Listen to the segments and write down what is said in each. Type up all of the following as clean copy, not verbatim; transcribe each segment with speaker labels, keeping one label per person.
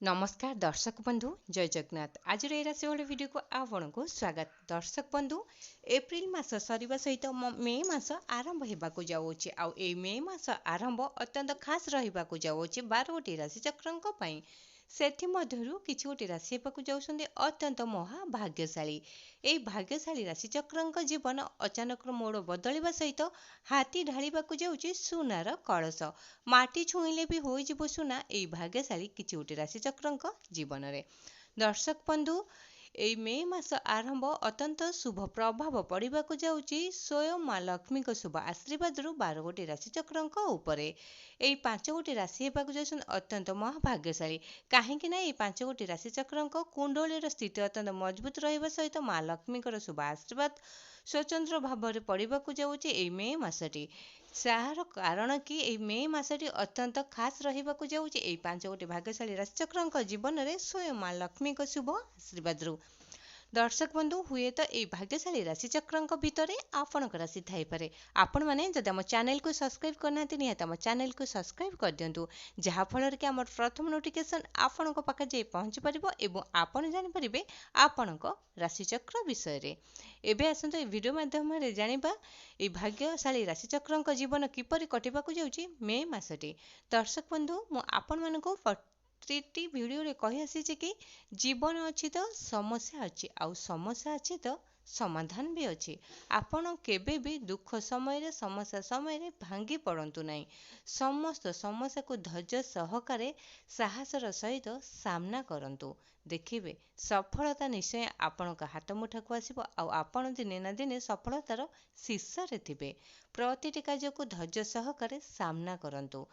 Speaker 1: नमस्कार दर्शक बंधु जय जगन्नाथ। आज राशि वाले वीडियो को आपण को स्वागत। दर्शक बंधु एप्रिल मास सरीबा सहित मे मास आरंभ होगाकू जाऊँगी। आउ ए मे मास आरंभ अत्यंत खास रहिबाकू जाऊँगी 12 गोटी राशि चक्रंक पई। सेथि मध्यरु किछि गोटी राशि हेबाकू जाउछन्ते अत्यंत महाभाग्यशाली। एई भाग्यशाली राशि चक्रंक जीवन अचानक मोड़ बदलिबा सहित हाथी ढालिबाकू जाउछि सुनार कळस। माटी छुईले भी होइजिबो सुना एई भाग्यशाली किछि गोटी राशि चक्रंक जीवन रे। दर्शक बंधु एई मे मास आरंभ अत्यंत शुभ प्रभाव पड़िबाकू जाउछि स्वयं माँ लक्ष्मी को शुभ आशीर्वाद 12 गोटी राशि चक्रंक उपरे। एई 5 गोटी राशि हेबाकू जाउछन अत्यंत महाभाग्यशाली। काहेकि ना एई 5 गोटी राशि चक्रंक कुंडलीर स्थिति अत्यंत मजबूत रहिबा सहित माँ लक्ष्मी को शुभ आशीर्वाद स्वतंत्र भाव में पड़िबाकू जाउछि एई मे मासटी। यार कारण कि एई मे मासटी अत्यंत खास रहिबाकू जाउछि एई 5 गोटी भाग्यशाली राशि चक्रंक जीवन रे स्वयं माँ लक्ष्मी को शुभ आशीर्वाद रु। दर्शक बंधु हुए तो ये भाग्यशाली राशि चक्रंक भितर आपणक राशि थाई पारे। आपण माने जदि आम चैनल को सब्सक्राइब करना निहाती आम चैनल को सब्सक्राइब कर दिंतु, जहाँ फल कि आम प्रथम नोटिफिकेशन आपण पाखे जाई पहुँची पारिबो एवं आपण जानि परिबे आपणक राशि चक्र विषय रे। एबे आसंतु ए वीडियो माध्यम रे जानिबा ए भाग्यशाली राशि चक्रंक जीवन किपरि कटिबाकू जाउछि मे मासटी। दर्शक बंधु मु आपण मानकु प्रति वीडियो रे कहि आसी कि जीवन अच्छी तो समस्या अच्छी, आउ समस्या अच्छी तो समाधान भी अच्छी। आपण केबे भी दुख समय समस्या समय भांगी पड़तु नहीं। समस्त समस्या को धैर्य सहकारे साहसर सहित सामना करंतु। देखिए सफलता निश्चय आपण हाथ मुठा को आसीबो। आउ आपण दिने ना दिने सफलतार शीर्ष रे थिबे। प्रतिटी कार्य को धैर्य सहकारे सामना करंतु।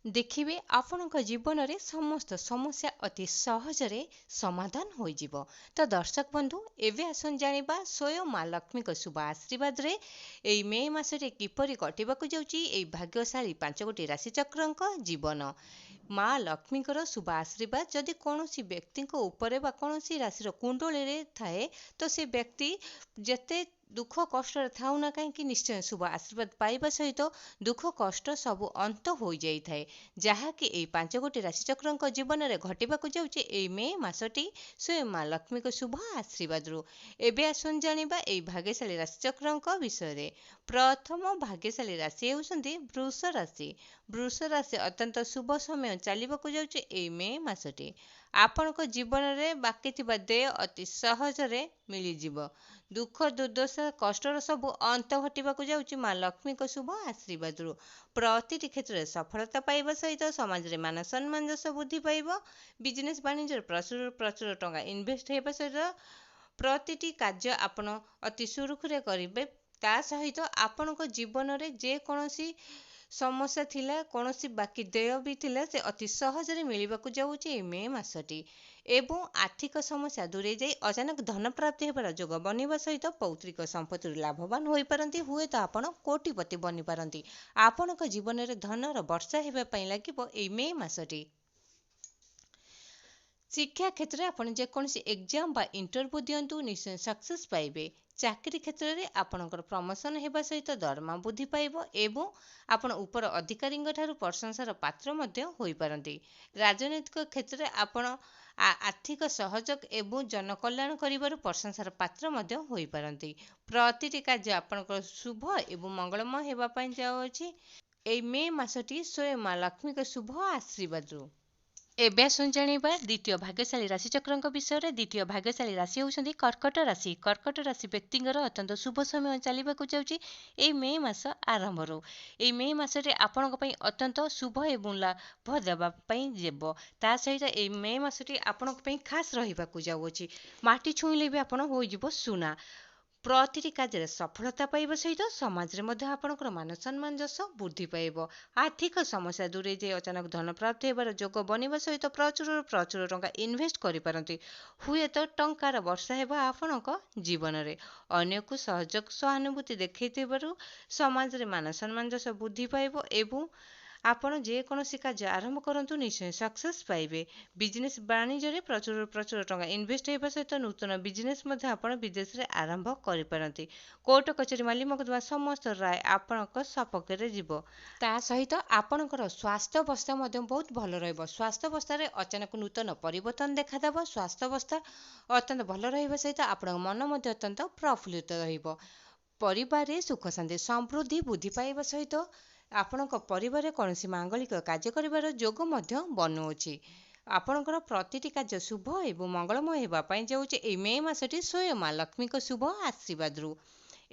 Speaker 1: देखिए आपणक जीवन में समस्त समस्या अति सहजरे समाधान हो जिवो। तो दर्शक बंधु एवं आसन जानिबा स्वयं माँ लक्ष्मी को शुभ आशीर्वाद रे एई मे मासरे किपरि कटिबाकू जाउछि एई भाग्यशाली 5 गोटी राशि चक्रंक जीवन। माँ लक्ष्मी शुभ आशीर्वाद जदि कौन व्यक्ति उपरे बा कौन राशि कुंडली रे थाए तो से व्यक्ति जेते दुख कष्ट थाउ ना कहीं निश्चय शुभ आशीर्वाद पाइबा सहित दुख कष्ट सब अंत हो जाई थाए। जहाँकि एई 5 गोटी राशि चक्रंक जीवन में घटिबाकू जाउछि एई मे मासटी स्वयं माँ लक्ष्मी को शुभ आशीर्वाद रु। एबे आसन जानिबा एई भाग्यशाली राशि चक्रंक विषय रे। प्रथम भाग्यशाली राशि हेउछन्ती वृष राशि। वृष राशि अत्यंत शुभ समय चलिबाकू जाउछि एई मे मासटी। आपणक जीवन में बाकी थिबा देय अति सहजरे मिली जिवो। दुख दुर्दशा कष्टर सब अंत घटिबाकू जाउछि माँ लक्ष्मी को शुभ आशीर्वाद रु। प्रतिटी क्षेत्र में सफलता पाइबा सहित समाज रे मान सम्मान जस वृद्धि पाइबो। बिजनेस वाणिज्य प्रचुर प्रचुर टंका इन्वेस्ट हेबा सहित प्रतिटी कार्य आपण अति सुरुखुरे करिबे। ता सहित आपणक जीवन में जे कोनोसी समस्या थिला कोनोसी बाकी देय भी थिला से अति सहजरे मिलिबाकू जाउछि ए मे मासटी। एवं आर्थिक समस्या दूरे जाई अचानक धन प्राप्ति हेबार जोग बनिबा सहित पौत्रिक संपत्ति लाभवान होई पारंती। हुए तो आपण कोटिपति बनि पारंती। आपणक जीवन में धनर वर्षा हेबा पई लागिबो ए मे मासटी। शिक्षा क्षेत्र में आपन जेकोसी एग्जाम बा इंटरव्यू दियंतु निश्चय सक्सेस पाइबे। चाकरी क्षेत्र में आपणकर प्रमोशन हेबा सहित दरमा वृद्धि पाइबो एवं आपण उपर अधिकारी ठारू प्रशंसार पात्र मध्य होई पारंती। राजनैतिक क्षेत्र में आपण आर्थिक सहयोग एवं जनकल्याण करिबारु प्रशंसार पात्र मध्य होई पारंती। प्रतिटी कार्य आपणकर शुभ एवं मंगलमय हेबा पई जाउछि एई मे मासटी स्वयं माँ लक्ष्मी को शुभ आशीर्वाद रु। एबे आसन जानिबा द्वितीय भाग्यशाली राशि चक्रंक विषय रे। द्वितीय भाग्यशाली राशि होउछन्ती कर्कट राशि। कर्कट राशि व्यक्तिंगर अत्यंत शुभ समय चलिबाकू जाउछि एई मे मास आरंभ रु। एई मे मास रे आपणक पई अत्यंत शुभ एवं लाभ देबा पई जेबो। ता सहित एई मे मासटी आपणक पई खास रहिबाकू जाउछि। माटी छुईले भी आपण होई जिवो सुना। प्रतिटी कार्य सफलता पाइबा सहित समाज रे मध्य आपणकर मान सम्मान जस वृद्धि पाइबो। आर्थिक समस्या दूरे जे अचानक धन प्राप्ति हेबार जोग बनिबा सहित प्रचुर प्रचुर टंका इन्वेस्ट करि पारंती। हुए तो टंकार वर्षा हेबा आपणक जीवन रे। अन्य को सहयोग सहानुभूति देखैथिबारु समाज रे मान सम्मान जस वृद्धि पाइबो एवं ଆପଣ ଯେକୌଣସି କାର୍ଯ୍ୟ ଆରମ୍ଭ କରନ୍ତୁ ନିଶ୍ଚୟ ସକ୍ସେସ୍ ପାଇବେ। ବିଜନେସ୍ ବାଣିଜ୍ୟରେ ପ୍ରଚୁର ଟଙ୍କା ଇନଭେଷ୍ଟ ହେବା ସହିତ ନୂତନ ବିଜନେସ୍ ମଧ୍ୟ ଆପଣ ବିଦେଶରେ ଆରମ୍ଭ କରିପାରନ୍ତି। କୋର୍ଟ କଚେରୀ ମାଲି ମକଦ୍ଦମା ସମସ୍ତ ରାୟ ଆପଣଙ୍କ ସପକ୍ଷରେ ଯିବ। ତା ସହିତ ଆପଣଙ୍କର ସ୍ୱାସ୍ଥ୍ୟାବସ୍ଥା ମଧ୍ୟ ବହୁତ ଭଲ ରହିବ। ସ୍ୱାସ୍ଥ୍ୟାବସ୍ଥାରେ ଅଚାନକ ନୂତନ ପରିବର୍ତ୍ତନ ଦେଖାଦେବ। ସ୍ୱାସ୍ଥ୍ୟାବସ୍ଥା ଅତ୍ୟନ୍ତ ଭଲ ରହିବା ସହିତ ଆପଣଙ୍କ ମନ ମଧ୍ୟ ଅତ୍ୟନ୍ତ ପ୍ରଫୁଲ୍ଲିତ ରହିବ। ପରିବାରରେ ସୁଖ ଶାନ୍ତି ସମୃଦ୍ଧି ବୃଦ୍ଧି ପାଇବା ସହିତ ଆପଣଙ୍କ ପରିବାରରେ କୌଣସି ମାଙ୍ଗଳିକ କାର୍ଯ୍ୟ କରିବାର ଯୋଗ ମଧ୍ୟ ବନୁଅଛି। ଆପଣଙ୍କର ପ୍ରତିଟି କାର୍ଯ୍ୟ ଶୁଭ ଏବଂ ମଙ୍ଗଳମୟ ହେବା ପାଇଁ ଯାଉଛି ଏହି ମେ ମାସଟି ସ୍ୱୟଂ ମା ଲକ୍ଷ୍ମୀଙ୍କ ଶୁଭ ଆଶୀର୍ବାଦରୁ।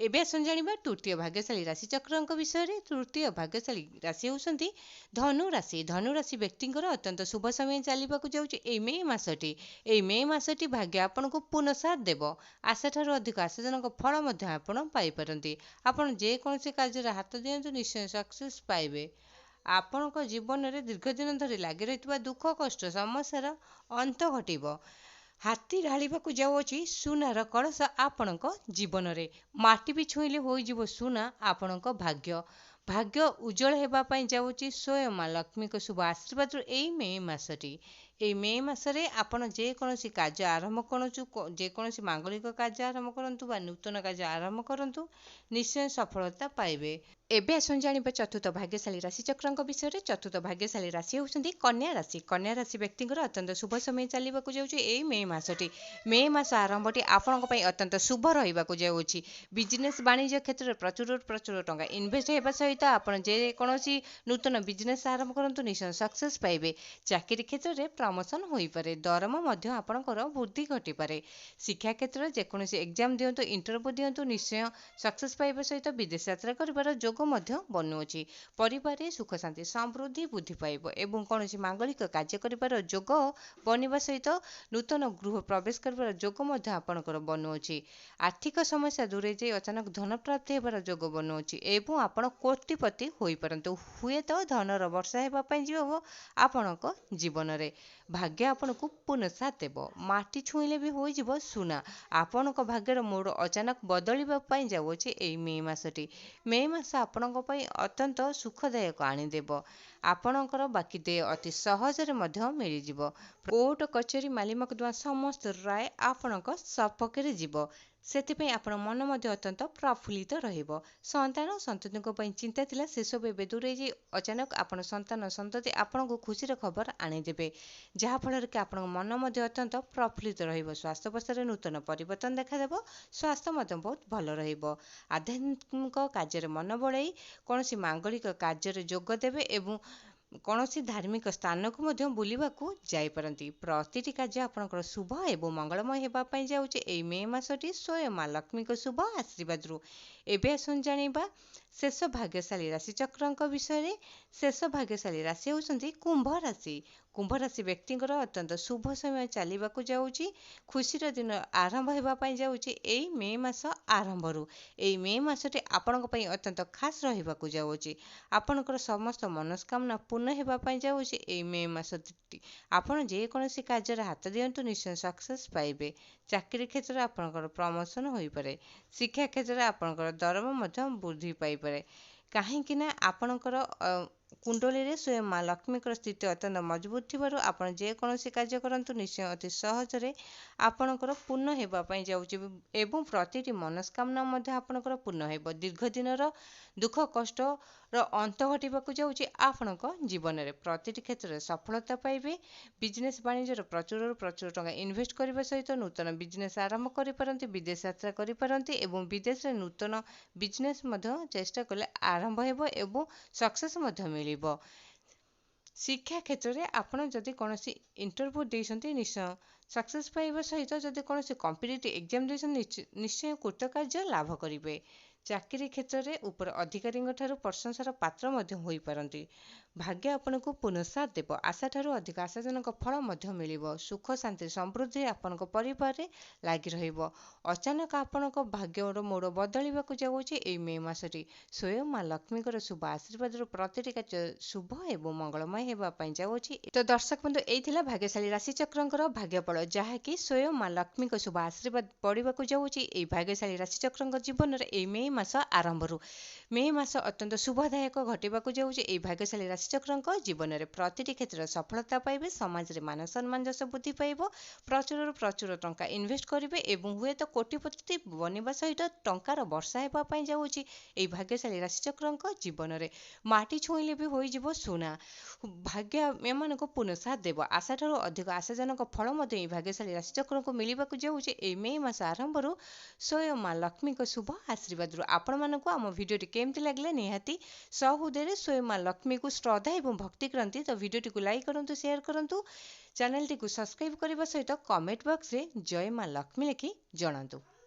Speaker 1: ଏବେ ଆସନ୍ତୁ ଜାଣିବା ତୃତୀୟ ଭାଗ୍ୟଶାଳୀ ରାଶିଚକ୍ରଙ୍କ ବିଷୟରେ। ତୃତୀୟ ଭାଗ୍ୟଶାଳୀ ରାଶି ହେଉଛନ୍ତି ଧନୁ ରାଶି। ଧନୁ ରାଶି ବ୍ୟକ୍ତିଙ୍କର ଅତ୍ୟନ୍ତ ଶୁଭ ସମୟ ଚାଲିବାକୁ ଯାଉଛି ଏହି ମେ ମାସଟି। ଏହି ମେ ମାସଟି ଭାଗ୍ୟ ଆପଣଙ୍କୁ ପୂର୍ଣ୍ଣ ସାଥ ଦେବ। ଆଶାଠାରୁ ଅଧିକ ଆଶାଜନକ ଫଳ ମଧ୍ୟ ଆପଣ ପାଇପାରନ୍ତି। ଆପଣ ଯେକୌଣସି କାର୍ଯ୍ୟରେ ହାତ ଦିଅନ୍ତୁ ନିଶ୍ଚୟ ସକ୍ସେସ୍ ପାଇବେ। ଆପଣଙ୍କ ଜୀବନରେ ଦୀର୍ଘଦିନ ଧରି ଲାଗି ରହିଥିବା ଦୁଃଖ କଷ୍ଟ ସମସ୍ୟାର ଅନ୍ତ ଘଟିବ। ହାତୀ ଢାଳିବାକୁ ଯାଉଅଛି ସୁନାର କଳସ ଆପଣଙ୍କ ଜୀବନରେ। ମାଟି ବି ଛୁଇଁଲେ ହୋଇଯିବ ସୁନା ଆପଣଙ୍କ ଭାଗ୍ୟ। ଭାଗ୍ୟ ଉଜ୍ଜଳ ହେବା ପାଇଁ ଯାଉଛି ସ୍ୱୟଂ ମା ଲକ୍ଷ୍ମୀଙ୍କ ଶୁଭ ଆଶୀର୍ବାଦରୁ ଏହି ମେ ମାସଟି। ଏହି ମେ ମାସରେ ଆପଣ ଯେକୌଣସି କାର୍ଯ୍ୟ ଆରମ୍ଭ କରନ୍ତୁ, ଯେକୌଣସି ମାଙ୍ଗଳିକ କାର୍ଯ୍ୟ ଆରମ୍ଭ କରନ୍ତୁ ବା ନୂତନ କାର୍ଯ୍ୟ ଆରମ୍ଭ କରନ୍ତୁ ନିଶ୍ଚୟ ସଫଳତା ପାଇବେ। ଏବେ ଆସନ୍ତୁ ଜାଣିବା ଚତୁର୍ଥ ଭାଗ୍ୟଶାଳୀ ରାଶିଚକ୍ରଙ୍କ ବିଷୟରେ। ଚତୁର୍ଥ ଭାଗ୍ୟଶାଳୀ ରାଶି ହେଉଛନ୍ତି କନ୍ୟା ରାଶି। କନ୍ୟା ରାଶି ବ୍ୟକ୍ତିଙ୍କର ଅତ୍ୟନ୍ତ ଶୁଭ ସମୟ ଚାଲିବାକୁ ଯାଉଛି ଏହି ମେ ମାସଟି। ମେ ମାସ ଆରମ୍ଭଟି ଆପଣଙ୍କ ପାଇଁ ଅତ୍ୟନ୍ତ ଶୁଭ ରହିବାକୁ ଯାଉଛି। ବିଜନେସ୍ ବାଣିଜ୍ୟ କ୍ଷେତ୍ରରେ ପ୍ରଚୁର ଟଙ୍କା ଇନଭେଷ୍ଟ ହେବା ସହିତ ଆପଣ ଯେକୌଣସି ନୂତନ ବିଜନେସ୍ ଆରମ୍ଭ କରନ୍ତୁ ନିଶ୍ଚୟ ସକ୍ସେସ୍ ପାଇବେ। ଚାକିରି କ୍ଷେତ୍ରରେ ପ୍ରମୋସନ୍ ହୋଇପାରେ। ଦରମା ମଧ୍ୟ ଆପଣଙ୍କର ବୃଦ୍ଧି ଘଟିପାରେ। ଶିକ୍ଷା କ୍ଷେତ୍ରରେ ଯେକୌଣସି ଏକ୍ଜାମ୍ ଦିଅନ୍ତୁ, ଇଣ୍ଟରଭ୍ୟୁ ଦିଅନ୍ତୁ ନିଶ୍ଚୟ ସକ୍ସେସ୍ ପାଇବା ସହିତ ବିଦେଶ ଯାତ୍ରା କରିବାର ଯୋଗ ମଧ୍ୟ ବନୁଅଛି। ପରିବାରରେ ସୁଖ ଶାନ୍ତି ସମୃଦ୍ଧି ବୃଦ୍ଧି ପାଇବ ଏବଂ କୌଣସି ମାଙ୍ଗଳିକ କାର୍ଯ୍ୟ କରିବାର ଯୋଗ ବନିବା ସହିତ ନୂତନ ଗୃହ ପ୍ରବେଶ କରିବାର ଯୋଗ ମଧ୍ୟ ଆପଣଙ୍କର ବନୁଅଛି। ଆର୍ଥିକ ସମସ୍ୟା ଦୂରେଇ ଯାଇ ଅଚାନକ ଧନ ପ୍ରାପ୍ତି ହେବାର ଯୋଗ ବନୁଅଛି ଏବଂ ଆପଣ କୋଟିପତି ହୋଇପାରନ୍ତି। ହୁଏତ ଧନର ବର୍ଷା ହେବା ପାଇଁ ଯିବ ଆପଣଙ୍କ ଜୀବନରେ। ଭାଗ୍ୟ ଆପଣଙ୍କୁ ପୂର୍ଣ୍ଣ ସାଥ ଦେବ। ମାଟି ଛୁଇଁଲେ ବି ହୋଇଯିବ ସୁନା। ଆପଣଙ୍କ ଭାଗ୍ୟର ମୋଡ଼ ଅଚାନକ ବଦଳିବା ପାଇଁ ଯାଉଅଛି ଏହି ମେ ମାସଟି। ମେ ମାସ ଆପଣଙ୍କ ପାଇଁ ଅତ୍ୟନ୍ତ ସୁଖଦାୟକ ଆଣିଦେବ। ଆପଣଙ୍କର ବାକି ଦେୟ ଅତି ସହଜରେ ମଧ୍ୟ ମିଳିଯିବ। କୋର୍ଟ କଚେରୀ ମାଲି ମକଦ୍ଦମା ସମସ୍ତ ରାୟ ଆପଣଙ୍କ ସପକ୍ଷରେ ଯିବ। ସେଥିପାଇଁ ଆପଣ ମନ ମଧ୍ୟ ଅତ୍ୟନ୍ତ ପ୍ରଫୁଲ୍ଲିତ ରହିବ। ସନ୍ତତିଙ୍କ ପାଇଁ ଚିନ୍ତା ଥିଲା ସେସବୁ ଏବେ ଦୂରେଇ ଯାଇ ଅଚାନକ ଆପଣ ସନ୍ତତି ଆପଣଙ୍କୁ ଖୁସିର ଖବର ଆଣିଦେବେ। ଯାହାଫଳରେ କି ଆପଣଙ୍କ ମନ ମଧ୍ୟ ଅତ୍ୟନ୍ତ ପ୍ରଫୁଲ୍ଲିତ ରହିବ। ସ୍ୱାସ୍ଥ୍ୟାବସ୍ଥାରେ ନୂତନ ପରିବର୍ତ୍ତନ ଦେଖାଦେବ। ସ୍ୱାସ୍ଥ୍ୟ ମଧ୍ୟ ବହୁତ ଭଲ ରହିବ। ଆଧ୍ୟାତ୍ମିକ କାର୍ଯ୍ୟରେ ମନ ବଳାଇ କୌଣସି ମାଙ୍ଗଳିକ କାର୍ଯ୍ୟରେ ଯୋଗ ଦେବେ ଏବଂ କୌଣସି ଧାର୍ମିକ ସ୍ଥାନକୁ ମଧ୍ୟ ବୁଲିବାକୁ ଯାଇପାରନ୍ତି। ପ୍ରତିଟି କାର୍ଯ୍ୟ ଆପଣଙ୍କର ଶୁଭ ଏବଂ ମଙ୍ଗଳମୟ ହେବା ପାଇଁ ଯାଉଛି ଏହି ମେ ମାସଟି ସ୍ୱୟଂ ମା ଲକ୍ଷ୍ମୀଙ୍କ ଶୁଭ ଆଶୀର୍ବାଦରୁ। ଏବେ ଆସନ୍ତୁ ଜାଣିବା ଶେଷ ଭାଗ୍ୟଶାଳୀ ରାଶିଚକ୍ରଙ୍କ ବିଷୟରେ। ଶେଷ ଭାଗ୍ୟଶାଳୀ ରାଶି ହେଉଛନ୍ତି କୁମ୍ଭ ରାଶି। କୁମ୍ଭ ରାଶି ବ୍ୟକ୍ତିଙ୍କର ଅତ୍ୟନ୍ତ ଶୁଭ ସମୟ ଚାଲିବାକୁ ଯାଉଛି। ଖୁସିର ଦିନ ଆରମ୍ଭ ହେବା ପାଇଁ ଯାଉଛି ଏହି ମେ ମାସ ଆରମ୍ଭରୁ। ଏହି ମେ ମାସଟି ଆପଣଙ୍କ ପାଇଁ ଅତ୍ୟନ୍ତ ଖାସ୍ ରହିବାକୁ ଯାଉଛି। ଆପଣଙ୍କର ସମସ୍ତ ମନସ୍କାମନା ପୂର୍ଣ୍ଣ ହେବା ପାଇଁ ଯାଉଛି ଏହି ମେ ମାସଟି। ଆପଣ ଯେକୌଣସି କାର୍ଯ୍ୟରେ ହାତ ଦିଅନ୍ତୁ ନିଶ୍ଚୟ ସକ୍ସେସ୍ ପାଇବେ। ଚାକିରି କ୍ଷେତ୍ରରେ ଆପଣଙ୍କର ପ୍ରମୋସନ୍ ହୋଇପାରେ। ଶିକ୍ଷା କ୍ଷେତ୍ରରେ ଆପଣଙ୍କର ଦରମା ମଧ୍ୟ ବୃଦ୍ଧି ପାଇପାରେ। କାହିଁକି ନା ଆପଣଙ୍କର କୁଣ୍ଡଳୀରେ ସ୍ୱୟଂ ମା ଲକ୍ଷ୍ମୀଙ୍କର ସ୍ଥିତି ଅତ୍ୟନ୍ତ ମଜବୁତ ଥିବାରୁ ଆପଣ ଯେକୌଣସି କାର୍ଯ୍ୟ କରନ୍ତୁ ନିଶ୍ଚୟ ଅତି ସହଜରେ ଆପଣଙ୍କର ପୂର୍ଣ୍ଣ ହେବା ପାଇଁ ଯାଉଛି ଏବଂ ପ୍ରତିଟି ମନସ୍କାମନା ମଧ୍ୟ ଆପଣଙ୍କର ପୂର୍ଣ୍ଣ ହେବ। ଦୀର୍ଘ ଦିନର ଦୁଃଖ କଷ୍ଟର ଅନ୍ତ ଘଟିବାକୁ ଯାଉଛି ଆପଣଙ୍କ ଜୀବନରେ। ପ୍ରତିଟି କ୍ଷେତ୍ରରେ ସଫଳତା ପାଇବେ। ବିଜନେସ୍ ବାଣିଜ୍ୟର ପ୍ରଚୁର ଟଙ୍କା ଇନଭେଷ୍ଟ କରିବା ସହିତ ନୂତନ ବିଜନେସ୍ ଆରମ୍ଭ କରିପାରନ୍ତି, ବିଦେଶ ଯାତ୍ରା କରିପାରନ୍ତି ଏବଂ ବିଦେଶରେ ନୂତନ ବିଜନେସ୍ ମଧ୍ୟ ଚେଷ୍ଟା କଲେ ଆରମ୍ଭ ହେବ ଏବଂ ସକ୍ସେସ୍ ମଧ୍ୟ ମିଳିବ। ଶିକ୍ଷା କ୍ଷେତ୍ରରେ ଆପଣ ଯଦି କୌଣସି ଇଣ୍ଟରଭ୍ୟୁ ଦେଇଛନ୍ତି ନିଶ୍ଚୟ ସକ୍ସେସ୍ ପାଇବା ସହିତ ଯଦି କୌଣସି କମ୍ପିଟିଟିଭ୍ ଏକ୍ଜାମ୍ ଦେଇଛନ୍ତି ନିଶ୍ଚୟ କୃତକାର୍ଯ୍ୟ ଲାଭ କରିବେ। ଚାକିରି କ୍ଷେତ୍ରରେ ଉପର ଅଧିକାରୀଙ୍କ ଠାରୁ ପ୍ରଶଂସାର ପାତ୍ର ମଧ୍ୟ ହୋଇପାରନ୍ତି। ଭାଗ୍ୟ ଆପଣଙ୍କୁ ପୂର୍ଣ୍ଣ ସାଥ ଦେବ। ଆଶାଠାରୁ ଅଧିକ ଆଶାଜନକ ଫଳ ମଧ୍ୟ ମିଳିବ। ସୁଖ ଶାନ୍ତି ସମୃଦ୍ଧି ଆପଣଙ୍କ ପରିବାରରେ ଲାଗି ରହିବ। ଅଚାନକ ଆପଣଙ୍କ ଭାଗ୍ୟର ମୋଡ଼ ବଦଳିବାକୁ ଯାଉଛି ଏହି ମେ ମାସଟି। ସ୍ୱୟଂ ମା ଲକ୍ଷ୍ମୀଙ୍କର ଶୁଭ ଆଶୀର୍ବାଦରୁ ପ୍ରତିଟି କାର୍ଯ୍ୟ ଶୁଭ ଏବଂ ମଙ୍ଗଳମୟ ହେବା ପାଇଁ ଯାଉଛି। ତ ଦର୍ଶକ ବନ୍ଧୁ ଏଇ ଥିଲା ଭାଗ୍ୟଶାଳୀ ରାଶିଚକ୍ରଙ୍କର ଭାଗ୍ୟଫଳ, ଯାହାକି ସ୍ୱୟଂ ମା ଲକ୍ଷ୍ମୀଙ୍କ ଶୁଭ ଆଶୀର୍ବାଦ ପଡ଼ିବାକୁ ଯାଉଛି ଏହି ଭାଗ୍ୟଶାଳୀ ରାଶିଚକ୍ରଙ୍କ ଜୀବନରେ ଏହି ମେ ମାସ ଆରମ୍ଭରୁ। ମେ ମାସ ଅତ୍ୟନ୍ତ ଶୁଭଦାୟକ ଘଟିବାକୁ ଯାଉଛି ଏହି ଭାଗ୍ୟଶାଳୀ ରାଶିଚକ୍ରଙ୍କ ଜୀବନରେ ପ୍ରତିଟି କ୍ଷେତ୍ରରେ ସଫଳତା ପାଇବେ, ସମାଜରେ ମାନ ସମ୍ମାନ ଯଶ ବୃଦ୍ଧି ପାଇବ, ପ୍ରଚୁରରୁ ପ୍ରଚୁର ଟଙ୍କା ଇନଭେଷ୍ଟ କରିବେ ଏବଂ ହୁଏତ କୋଟିପତି ବନିବା ସହିତ ଟଙ୍କାର ବର୍ଷା ହେବା ପାଇଁ ଯାଉଛି। ଏହି ଭାଗ୍ୟଶାଳୀ ରାଶିଚକ୍ରଙ୍କ ଜୀବନରେ ମାଟି ଛୁଇଁଲେ ବି ହୋଇଯିବ ସୁନା। ଭାଗ୍ୟ ଏମାନଙ୍କୁ ପୂର୍ଣ୍ଣ ସାଥ ଦେବ। ଆଶାଠାରୁ ଅଧିକ ଆଶାଜନକ ଫଳ ମଧ୍ୟ ଏହି ଭାଗ୍ୟଶାଳୀ ରାଶିଚକ୍ରଙ୍କୁ ମିଳିବାକୁ ଯାଉଛି ଏହି ମେ ମାସ ଆରମ୍ଭରୁ ସ୍ୱୟଂ ମା ଲକ୍ଷ୍ମୀଙ୍କ ଶୁଭ ଆଶୀର୍ବାଦରୁ। ଆପଣମାନଙ୍କୁ ଆମ ଭିଡ଼ିଓଟି କେମିତି ଲାଗିଲା ନିହାତି ସହୃଦୟରେ ସ୍ୱୟଂ ମା ଲକ୍ଷ୍ମୀକୁ ଶ୍ରଦ୍ଧା ଏବଂ ଭକ୍ତି କରନ୍ତି ତ ଭିଡ଼ିଓଟିକୁ ଲାଇକ୍ କରନ୍ତୁ, ସେୟାର କରନ୍ତୁ, ଚ୍ୟାନେଲଟିକୁ ସବସ୍କ୍ରାଇବ୍ କରିବା ସହିତ କମେଣ୍ଟ ବକ୍ସରେ ଜୟ ମା ଲକ୍ଷ୍ମୀ ଲେଖି ଜଣାନ୍ତୁ।